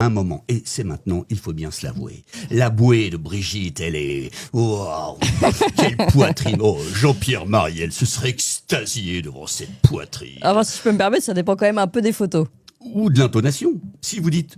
un moment, et c'est maintenant, il faut bien se l'avouer. La bouée de Brigitte, elle est... Wow, quelle poitrine. Oh, Jean-Pierre Mariel se serait extasié devant cette poitrine. Alors, si je peux me permettre, ça dépend quand même un peu des photos. Ou de l'intonation. Si vous dites...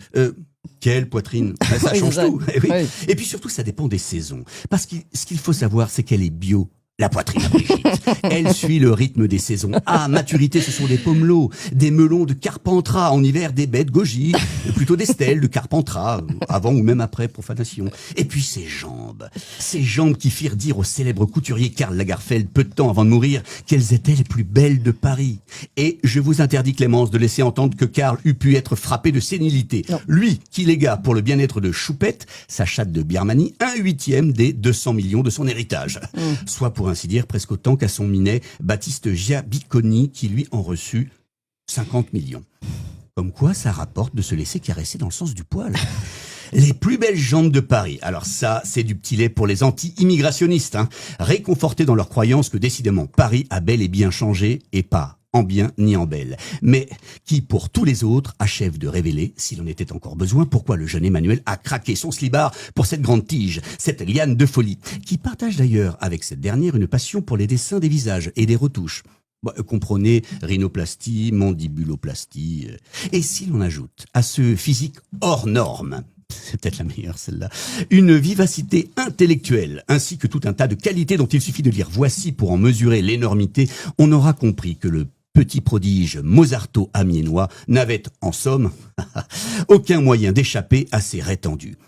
quelle poitrine, ben, ça Oui, change c'est ça. tout. Eh oui. Oui. Et puis surtout, ça dépend des saisons. Parce que ce qu'il faut savoir, c'est qu'elle est bio. La poitrine à Brigitte. Elle suit le rythme des saisons. À maturité, ce sont des pomelots, des melons de Carpentras. En hiver, des baies de goji, plutôt des stèles de Carpentras, avant ou même après profanation. Et puis ces jambes qui firent dire au célèbre couturier Karl Lagerfeld, peu de temps avant de mourir, qu'elles étaient les plus belles de Paris. Et je vous interdis, Clémence, de laisser entendre que Karl eût pu être frappé de sénilité. Non. Lui, qui légua pour le bien-être de Choupette, sa chatte de Birmanie, 1/8 des 200 millions de son héritage. Soit pour ainsi dire presque autant qu'à son minet Baptiste Giabiconi, qui lui en reçut 50 millions. Comme quoi, ça rapporte de se laisser caresser dans le sens du poil. Les plus belles jambes de Paris. Alors ça, c'est du petit lait pour les anti-immigrationnistes, hein, réconfortés dans leur croyance que décidément Paris a bel et bien changé, et pas en bien ni en belle, mais qui, pour tous les autres, achève de révéler, s'il en était encore besoin, pourquoi le jeune Emmanuel a craqué son slibard pour cette grande tige, cette liane de folie, qui partage d'ailleurs avec cette dernière une passion pour les dessins des visages et des retouches. Comprenez rhinoplastie, mandibuloplastie. Et si l'on ajoute à ce physique hors norme, c'est peut-être la meilleure celle-là, une vivacité intellectuelle, ainsi que tout un tas de qualités dont il suffit de lire Voici pour en mesurer l'énormité, on aura compris que le petit prodige mozarto-amiénois n'avait, en somme, aucun moyen d'échapper à ses raies tendues.